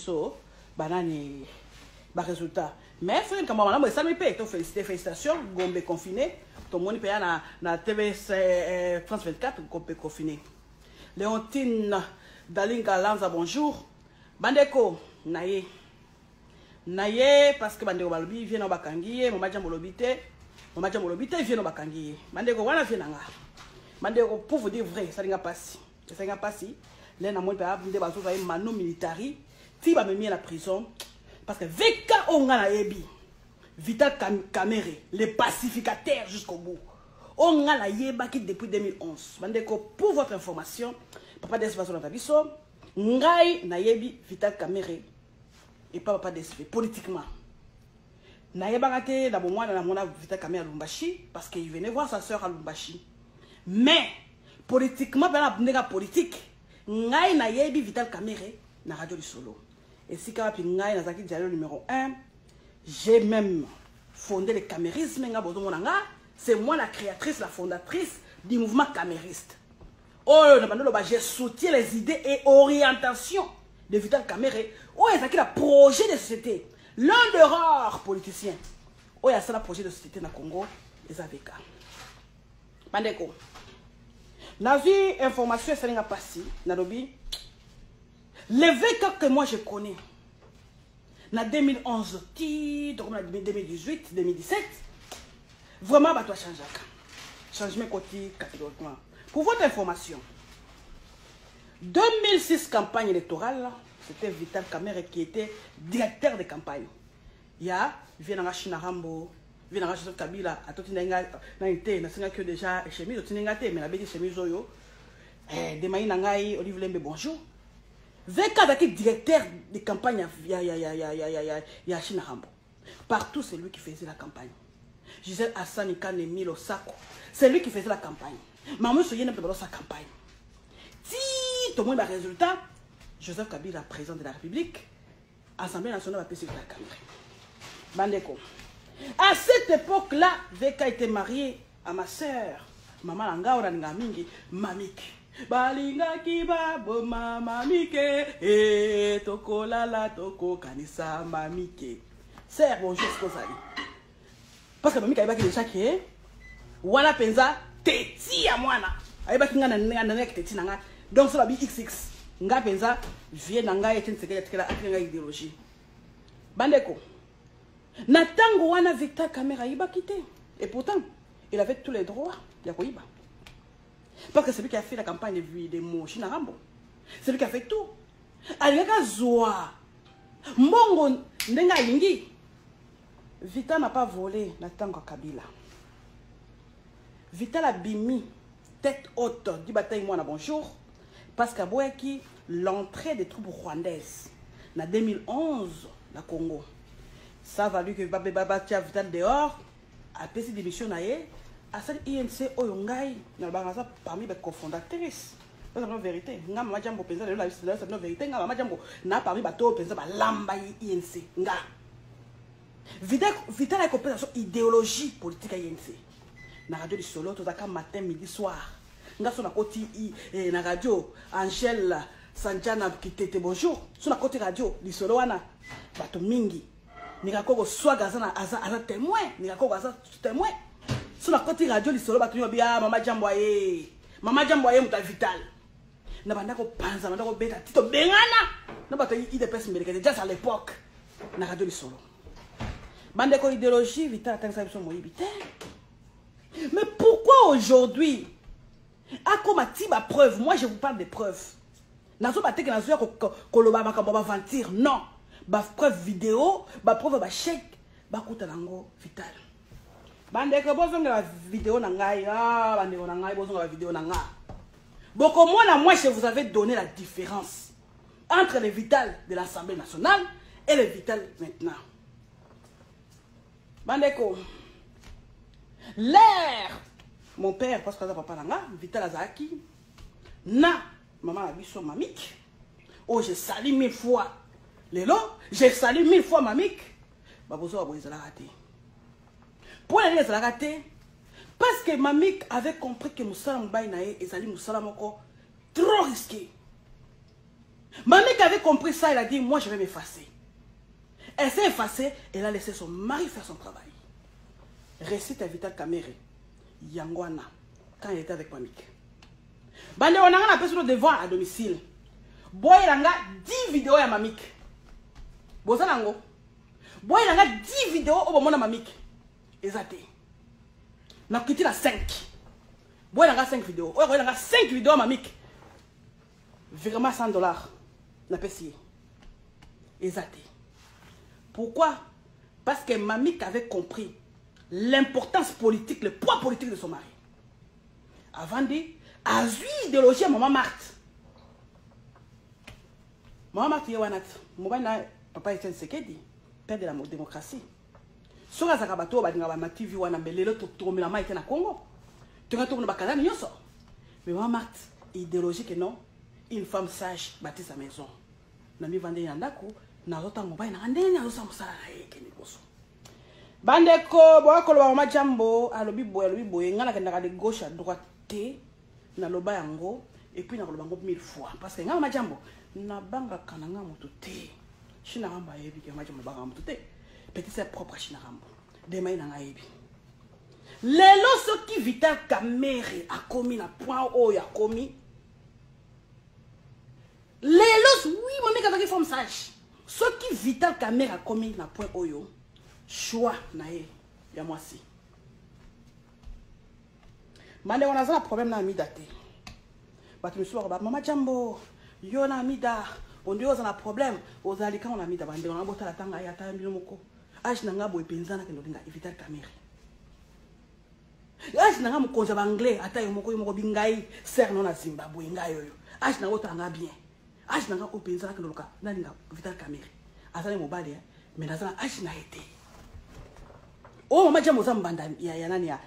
biso banani ba résultat mais c'est comme madame ça me paye to félicitations Gombe confiné tout le monde paye na TV France 24 Gombe confiné Léontine Dalinga Lanza bonjour bandeko naye parce que bandeko balobi vient na bakangiye mama jambo lobité vient na bakangiye bandeko wana vient nga bandeko pour vous dire vrai ça n'inga pas si les na moi pa abunde bazo va mano militari ti ba memi la prison parce que veka onga na yebi Vital Kamerhe les pacificateurs jusqu'au bout onga la yeba qui depuis 2011 bandeko pour votre information papa d'espace na biso ngai na yebi Vital Kamerhe et pas papa d'espace politiquement na yeba kate na bomwa na mona Vital Kamerhe à Lubumbashi parce qu'il venait voir sa sœur à Lubumbashi mais politiquement ben la politique ngai na yebi Vital Kamerhe na radio du solo et si kapi ngai na zaki dialogue numéro 1 j'ai même fondé le camérisme nga bozo monanga c'est moi la créatrice la fondatrice du mouvement camériste oh na bandolo ba j'ai soutenu les idées et orientations de Vital Kamerhe oh ezaki la projet de société l'un des rares politiciens oh ya ça la projet de société na Congo les AVK bandeko na vu information ça n'a pas si na lobi les VK que moi je connais na 2011 donc 2018 2017 vraiment bah toi changement côté catégoriquement pour votre information 2006 campagne électorale c'était Vital Kamerhe qui était directeur de campagne il y a Vienanga Chinarambo Vienanga Joseph Kabila à tout n'enga na été na singa que déjà chemise au tinenga te mais la bête chemise oyo de maïna ngai Olivier Lembe bonjour VK qui directeur de campagne ya Chinarambo partout c'est lui qui faisait la campagne Gisèle Hassan Kane Milo Sako c'est lui qui faisait la campagne maman se yena sa campagne si tout le monde a résultat Joseph Kabila président de la République Assemblée nationale va passer la Kamerhe bandeko à cette époque là VK était marié à ma sœur maman langa ora mingi Mamik balinga kiba boma mamike et tokola la toko kanisa mamike sœur bonjour skozali parce que mamika ibaki déjà que wala penza teti ya mwana ayebaki ngana nanga teti nanga donc ça la bi xx nga penza vie nanga eten sekela tekela atenga idéologie bandeko na tango wana Vital Kamerhe ibaki te et pourtant il avait tous les droits ya koiba. Parce que c'est lui qui a fait la campagne de Mo Chinarambo. C'est lui qui a fait tout. Aliyaka zoa. Mbongo ndenga lingi. Vital n'a pas volé na tango Kabila. Vital a bimi tête haute du bataille moi na bonjour parce qu'à Boyaki l'entrée des troupes rwandaises na 2011 na Congo. Ça a valu que Baba tia Vital dehors a payé des missions naé. À cette INC Oyongai, parmi les cofondatrices. C'est la vérité. Nga mama jambo penza la c'est la vérité. Nga mama jambo na parmi bateau penza ba lamba INC. Nga. Vital a compréhension idéologie politique à INC. Na radio du solo tout ça matin midi soir. Nga so na koti na radio Angèle Sanjana qui était bonjour. So na koti radio du solo wana bato mingi. Nika koko swaga za aza témoin. Nika koko aza témoin. Sur la côté radio, les solos battus bien, maman Jamboye muta Vital. Na banda ko panza, banda ko beta tito bengana. Na bataille IDPS américaine déjà à l'époque. Na radio les solos. Banda ko idéologie Vital tant ça son moyibité. Mais pourquoi aujourd'hui a comme tiba preuve, moi je vous parle des preuves. Na so baté que na so ko loba makamba ba mentir, non. Ba preuve vidéo, ba preuve ba chèque, ba kuta nango Vital. Bandeko bozonga la vidéo na ngai bandeko na ngai bozonga la vidéo na nga. Boko moi je vous avais donné la différence entre le Vital de l'Assemblée nationale et le Vital maintenant. Bandeko l'air mon père parce que ça papa nanga Vital Azaki na maman la biso Mamik. Oh j'ai sali 1000 fois lelo, j'ai sali 1000 fois Mamik. Ba bozo aboza la raté. Pour aller à la raté, parce que Mamik avait compris que Moussala Mbaye nae et Zali Moussala Moko trop risqué. Mamie qui avait compris ça, elle a dit, moi je vais m'effacer. Elle s'est effacée, elle a laissé son mari faire son travail. Récite à Vital Kamerhe, Yangwana, quand il était avec Mamik. Bande on a appelé sur le devoir à domicile. Boy il a 10 vidéos à Mamik. Bosanango. Boy il a 10 vidéos au moment de Mamik. Exacté. N'a quitté la 5. Boy il a 5 vidéos. Il a 5 vidéos à Mamik. Vraiment $100. N'a pas essayé. Exacté. Pourquoi? Parce que Mamik avait compris l'importance politique, le poids politique de son mari. Avant de a vu idéologie à Maman Marthe. Maman Marthe Yewanat, papa Etienne Sekedi, père de la démocratie. Si on a zakabato badinga ba TV wana mbelelo to la maïté na Congo. Tu vas tourner bakala nyonso. Mais Maman Marthe idéologie que non, une femme sage bâtit sa maison. Na mi vande yandako na zota mobile na ndeni azosa musala na yeke ni boso. Bandeko boa koloba Mama Jambo alobi boye ngala kendaka de gauche à droite. Na loba yango et puis na loba yango 1000 fois parce que Mama Jambo na banga kananga moto te china ramba yebi ke Mama Jambo banga moto te petit c'est propre china rambo demain na yebi lelo soki Vital Kamerhe a commis na point o ya commis lelo oui mami ka forme sage soki Vital Kamerhe a commis na point oyo choix na ye ya mwasi. Mande on a un problème na Amida te. Bah tu me suis dit Mama Jambo, yo na Amida, on dit on a un problème, aux alika on a Amida bande on a bota la tanga ya ta mbilo moko. Age nanga boy penzana ke ndinga Vital Kamerhe. Age nanga mukonza ba anglais ata yo moko bingai ser non na Zimbabwe ngai yo. Age nanga otanga bien. Age nanga o penzana ke ndoloka na ndinga Vital Kamerhe. Azale mobali mais nazana age na été. Oh, Mama Jambo Zambanda, ya Mida.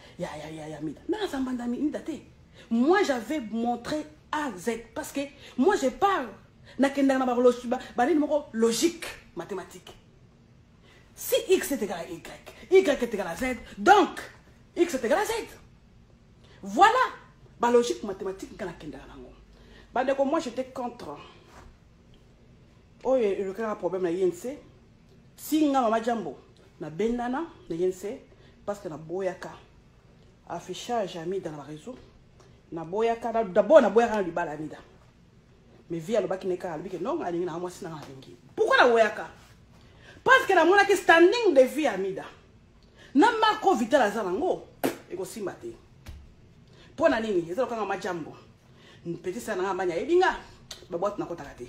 Non, Zambanda Mida te. Moi, j'avais montré A, Z. Parce que moi, je parle. Logique, mathématique. Si X est égal à Y, Y est égal à Z, donc X est égal à Z. Voilà. La logique mathématique, moi, j'étais contre. Oh, il y a un problème à l'INC. Si Mama Jambo, na bendana na yense parce que na boyaka affichage ami dans le réseau na boyaka d'abord na boyaka na libala amida mais via le baki neka albi que non alingi na mwasi na alingi pourquoi na boyaka parce que na mona que standing de vie amida na mako Vital azango eko simbate pona nini ezalo kanga Mama Jambo petit sana na manya ebinga babot na kota kate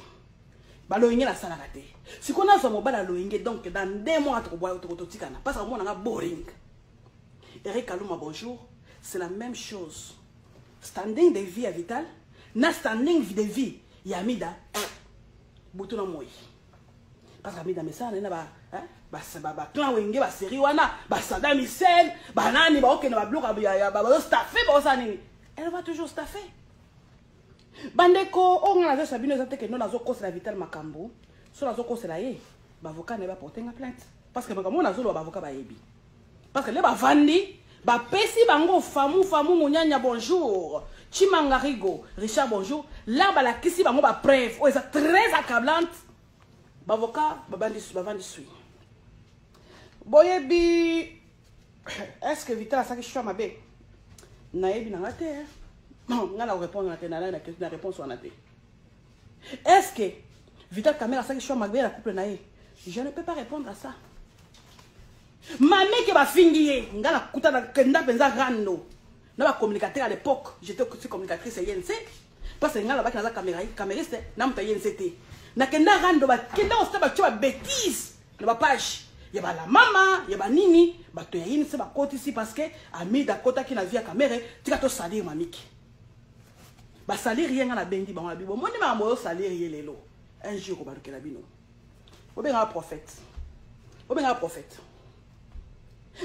baloyenge na sala kate sikona so mobala loyenge donc dans 2 mois to boya to tikana parce que moi na boring. Eric Kaluma bonjour, c'est la même chose. Standing de vie à Vital na standing de vie ya Amida butuna moyi parce que Amida mesana na ba plan wenge ba série wana ba Saddam Hussein ba nani ba okena ba bloka ya ba staffer ba osani elle va toujours staffer. Bandeko on a sabino ezate que non nazo kosela Vital makambo so nazo kosela ye ba avocat ne ba porter une plainte parce que makambo nazo lo ba avocat ba yebi parce que les ba vandi ba pesi bango famu munyanya bonjour Chimangarigo Richard bonjour là ba la kisi bango ba preuve o est très accablante ba avocat ba vandi sui boyebi est-ce que Vital a ça que je suis ma bé na yebi na ngate non, on va répondre à la réponse en athée. Est-ce que Vital Kamerhe a ça que je suis ma la couple naïe? Je ne peux pas répondre à ça. Ma mère qui va finir, on a couta na kenda penza rando. Na ba communicateur à l'époque, j'étais aussi communicatrice INC parce que ngala ba kana camériste na mta INC té. Na kenda rando ba kenda on ba choba bêtise. Na ba page. Ya ba la mama, ya ba nini, ba to ya INC ba côté ici parce que Amida kota qui na via Kamerhe, tika to salir mamiki. Ba salaire rien na bendi ba na bibo moni ma moyo salaire lelo un jour ko ba ke la bino obenga prophète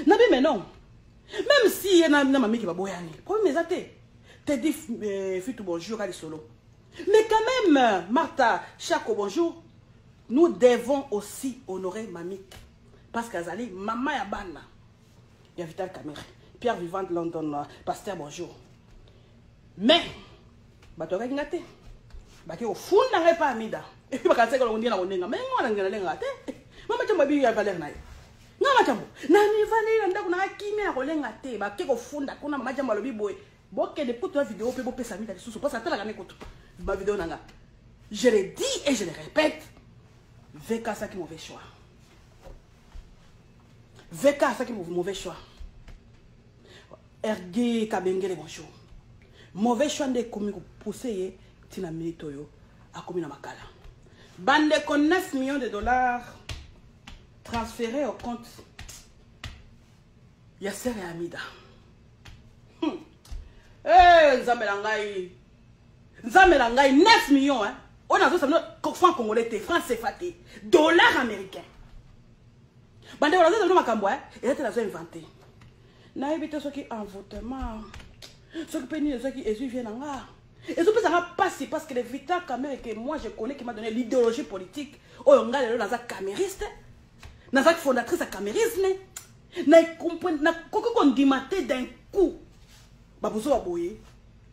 nabi mais non même si na mami ki ba boyani problème ezate te dit fitu bonjour kali solo mais quand même Martha Chako bonjour nous devons aussi honorer mamie parce qu'azali maman ya bana ya Vital Kamerhe Pierre Vivant de London pasteur bonjour mais batoka ngate baki au fond na pas Amida Et puis bakatse ko ngondia na onenga mais ngwana ngena lenga te mama chambo bi ya valeur nayo ngama chambo na ni valeur ndako na kimi ya kolenga te ba ke ko funda kuna mama chambo lobi boy boke de pour toi vidéo pe bo pesa mi ta sous parce que la ko ma vidéo nanga je le dis et je le répète VK ça qui mauvais choix VK ça qui mauvais choix RG Kabengele bonjour mauvais choix de komi ko pousser tina militoyo a komi na makala bande con 9 millions de dollars transférés au compte Yasser et Amida. Nzamelangai 9 millions hein. On a ça franc congolais franc CFA dollars américains. Bande on a ça makambo hein. Et là tu l'as inventé. Na éviter ce qui envoûtement. Ce qui pénis ce qui Jésus vient là. Et ça peut ça passer parce que les Vital Kamerhe que moi je connais qui m'a donné l'idéologie politique. Oh on a dans un camériste. Dans une fondatrice à camérisme. Na comprendre na koko kondimate d'un coup. Babuzo aboye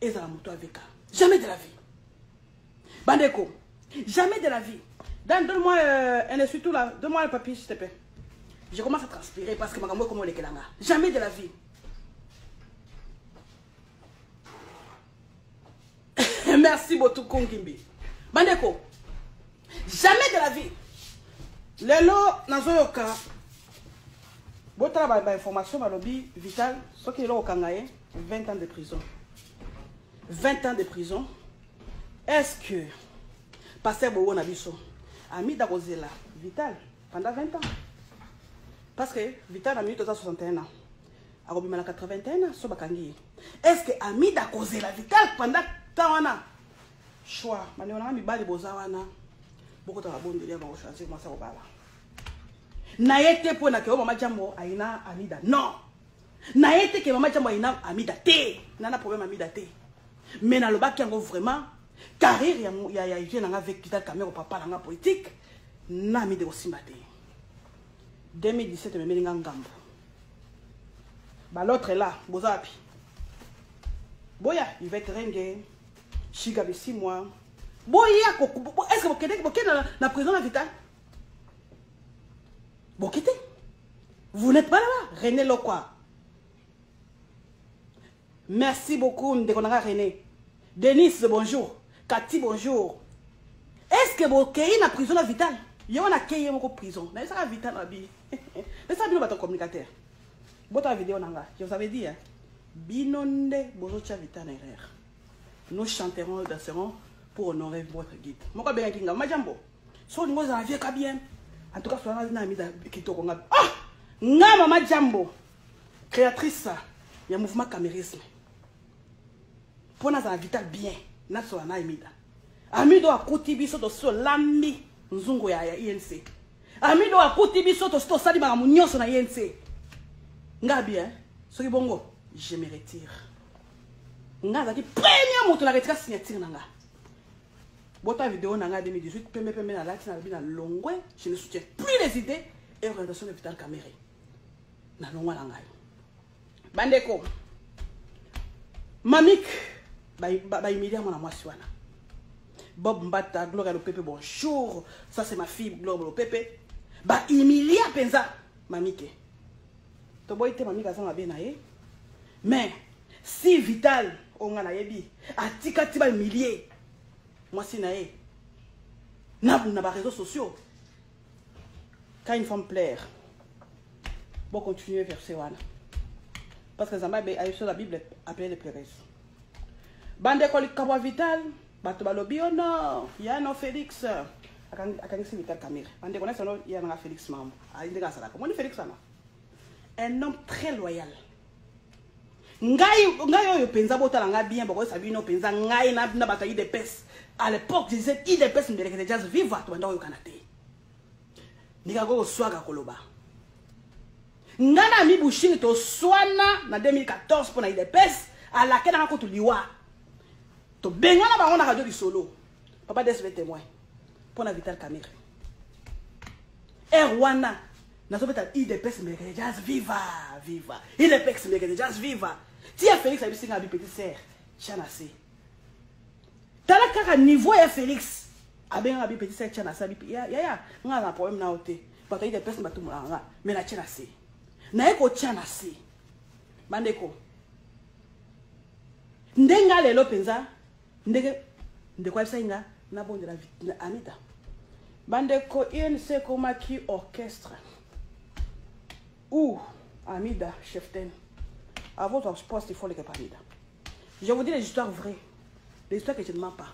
et ça la moto avec. Jamais de la vie. Bandeko, jamais de la vie. Donne-moi un essuie-tout là, donne-moi le papier s'il te plaît. Je commence à transpirer parce que ma gamme comme les kelanga. Jamais de la vie. Merci beaucoup Kongimbi. Bandeko, jamais de la vie. Lelo nazoyoka. Bon travail d'information à lobby vital, ce qui est là au Kangaye, 20 ans de prison. 20 ans de prison. Est-ce que Pasteur Bobo Nabiso a mis d'Arosela Vital pendant 20 ans? Parce que Vital a mis 61 ans. Arobimana 81 ans, Sobakangi. Est-ce que a mis d'Arosela Vital pendant tant d'années? Choix. Maintenant, mi bali bozawana. Beaucoup de rabons de l'air vont choisir moi ça au bala. Naete pour na ke mama jambo aina Amida. Non. Naete ke mama jambo aina Amida te. Nana problème Amida te. Mais na loba ki yango vraiment carrière ya je nanga avec Vital Kamerhe papa nanga politique na mi de osimba te. 2017 me melinga ngambo. Ba l'autre là, bozapi. Boya, il va être ringue. Chiga de 6 mois. Boya, est-ce que vous êtes dans prison à Vital? Vous n'êtes pas là-bas. René Lokwa. Merci beaucoup, Ndekonanga René. Denis, bonjour. Cathy, bonjour. Est-ce que vous êtes dans prison à Vital? Il y a une prison. Mais ça Vital à Bi. Mais ça bien votre communicateur. Votre vidéo nanga. Je vous avais dit hein. Binonde bozocha Vital erreur. Nous chanterons et danserons pour honorer votre guide. Moi bien kinga majambo. So ngo za vie ka bien. En tout cas so na mi da kitoko nga. Ah! Nga mama jambo. Créatrice ya mouvement camérisme. Pour na za Vital bien. Na so na imida. Amido akuti biso to so lambi nzungu ya INC. Amido akuti biso to sto sali ba munyoso na INC. Nga bien. So ki bongo, je me retire. Nga za ki premier moto la retira signature nanga. Bota vidéo nanga 2018 pembe na lati na bina longwe, je ne soutiens plus les idées et orientation de Vital Kamerhe. Na longwa nanga. Bandeko. Mamik ba immédiat mon moi swana. Bob Mbata, Gloria Lopepe, bonjour. Ça c'est ma fille Gloria Lopepe. Ba Emilia Penza, mamike. To boy te mamika ça bien naé. Mais si Vital on a yebi, atika tiba milliers. Moi si naé. Na ba réseaux sociaux. Quand une femme plaire. Bon continuer verset wana. Parce que Zamba a sur la Bible appelé les pleuresses. Bande kolik kabwa Vital. Bato balobi oh non, il y a no Félix. Akangisi Vital Kamerhe. Bande connaît ça il y a un Félix Mambo. Ah il est ça. Comment dit Félix ça? Un homme très loyal. Ngai yo penza bota nga bien bako sabino penza ngai na bata IDPS. À l'époque je disais IDPS mbeleke jazz viva to banda yo kanate. Nika go swaga koloba. Ngana mi bushini to swana na 2014 pour na IDPS à laquelle on a ko liwa. To bengana ba on a radio du solo. Papa des le témoin pour na Vital Kamerhe. Rwanda na sobeta IDPS mbeleke jazz viva viva. IDPS mbeleke jazz viva. Tia Félix a bisinga bi petit sœur. Chanasé. Tala kaka niveau ya Félix. Aben abi petit c'est tchana sabi ya nga na problème na ote parce que des personnes batu mulanga mais la tchana si na eko tchana si bandeko ndenga lelo penza ndeko alsainga na bon de la vie Anita bandeko INC Komaki orchestre ou Amida Cheften à votre poste il faut les Amida. Je vous dis les histoires vraies, les histoires que je ne mens pas.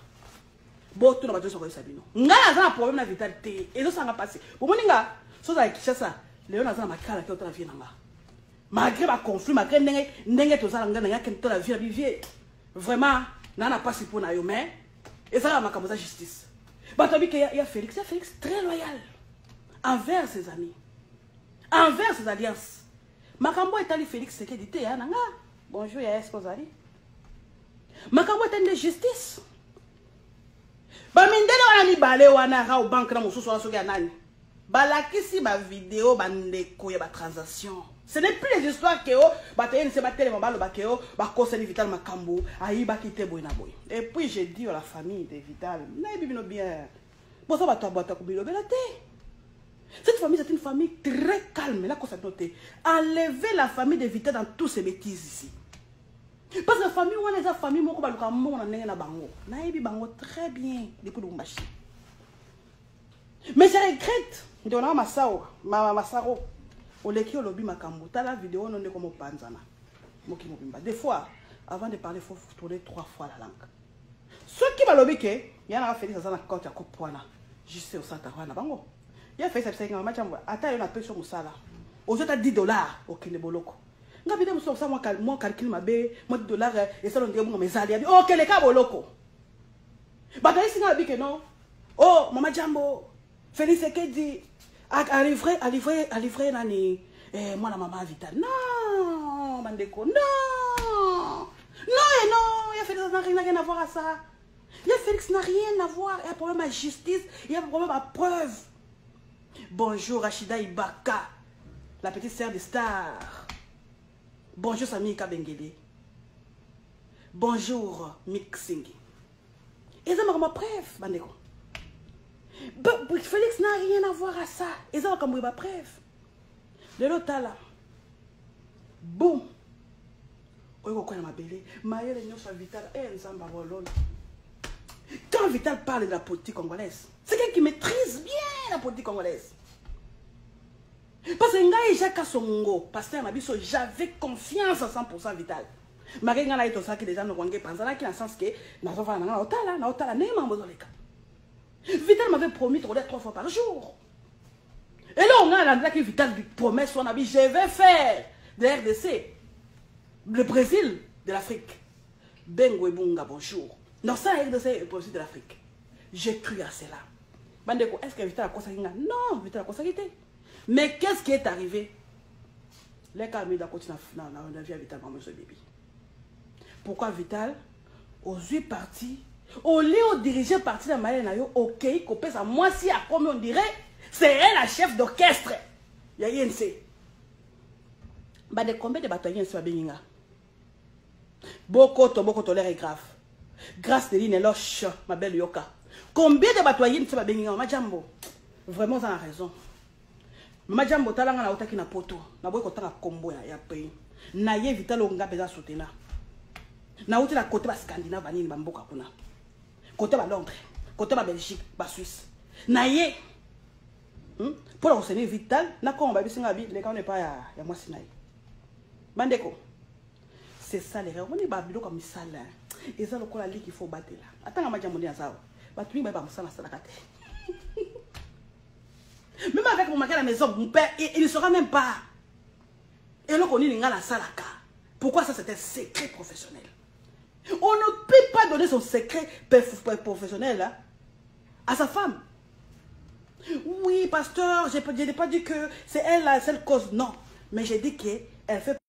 Bon, tout le monde est sabino. Nga a un problème de vitalité et ça va passer. Pour moi, nga, ça va être ça. Léon a un macala qui est la vie nanga. Malgré ma conflit, malgré n'engue tout ça, n'engue qui est la vie, vraiment, n'a pas si pour na mais et ça va ma comme ça justice. Bah tu as vu qu'il y a Félix très loyal envers ses amis, envers ses alliances. Makambo est allé Félix c'est qu'il dit nanga. Bonjour, ya est-ce que vous allez? Makambo est de justice. Ba mindele wana ni bale wana ra au banque na mosusu wana soki anani. Balakisi ba vidéo ba ndeko ya ba transaction. Ce n'est plus les histoires que ba tayeni se ba télé ba lo ba keo ba conseiller Vital Makambo ayi ba kité boy na boy. Et puis j'ai dit à la famille de Vital, na bibino bien. Bon ça ba to bota ko bilo belate. Cette famille c'est une famille très calme là qu'on s'est noté. Enlever la famille de Vital dans tous ces bêtises ici. Parce que la famille, on est la famille, on a un bango. Naïbi bango très bien. Mais je regrette. Je ma masaro. On l'écrit au lobby makambo. T'as la vidéo, on est comme au panzana. Des fois, avant de parler, il faut tourner 3 fois la langue. Ceux qui m'a lobby, il y en a fait des ans à côté à Copoana. Je sais au Santa-Rana bango. Il a fait ça, c'est un match. Attends, il y a un peu sur Moussala. Aux autres $10 au Kineboloko. Nga bide muso sa moi calcul mabe moi $, et ça on dit bon mes alliés oh quel cas boloko bata ici na bi que non oh mama jambo Félix Sekedi a livré nani moi la maman Vital non bandeko non et non il y a Félix n'a rien à voir à ça il y a Félix n'a rien à voir il y a problème à justice il y a problème à preuve. Bonjour Rachida Ibaka la petite sœur de Star. Bonjour Sami Kabengele. Bonjour Mixing. Et ça m'a preuve, bandeko. Félix n'a rien à voir à ça. Et ça m'a preuve. De l'autre là. Boum. Quand Vital parle de la politique congolaise, c'est quelqu'un qui maîtrise bien la politique congolaise. Parce que Jacques Songo, pasteur Mabiso, j'avais confiance à 100% Vital. Malgré que tout ça qui déjà nous connaît pas, ça qui dans le sens que Vital m'avait promis de regarder 3 fois par jour. Et là on a là que Vital promet son avis, je vais faire de RDC, le Brésil de l'Afrique. Bengo Bunga bonjour. Non ça RDC est le Brésil de l'Afrique. J'ai cru à cela. Bandeko, est-ce que Vital a consacré? Non, Vital a consacré. Mais qu'est-ce qui est arrivé? Les calmes d'à continuer à vie à Vital Maman ce bébé. Pourquoi Vital, aux 8 partis, au lieu de diriger parti de Malais, ok, copé ça, moi si à comme on dirait, c'est elle la chef d'orchestre. Il y a INC. Bah de combien de bataillons INC à Beninga? Beaucoup de l'air est grave. Grâce de l'Ineloche, ma belle Yoka. Combien de bataillons INC à Beninga? Ma jambo. Vraiment, ça a raison. Majambo talanga na otaki na poto na boy kotanga kombo ya pays na ye Vital onga peza soutenir na uti la côté ba Scandinave nini ba mboka kuna côté ba Londres côté ba Belgique ba Suisse na ye pour la conseiller Vital na ko ba bisinga bi les quand n'est pas ya moi sinaï bandeko c'est ça les rêves on est ba bilo comme ça là et ça le ko la ligue il faut battre là attends majambo ni azao ba tu ba musala sala kate. Même avec mon mari à la maison, mon père, il ne saura même pas. Et là, on est dans la salaka. Pourquoi ça, c'est un secret professionnel? On ne peut pas donner son secret professionnel hein, à sa femme. Oui, pasteur, je n'ai pas dit que c'est elle la seule cause. Non. Mais j'ai dit qu'elle fait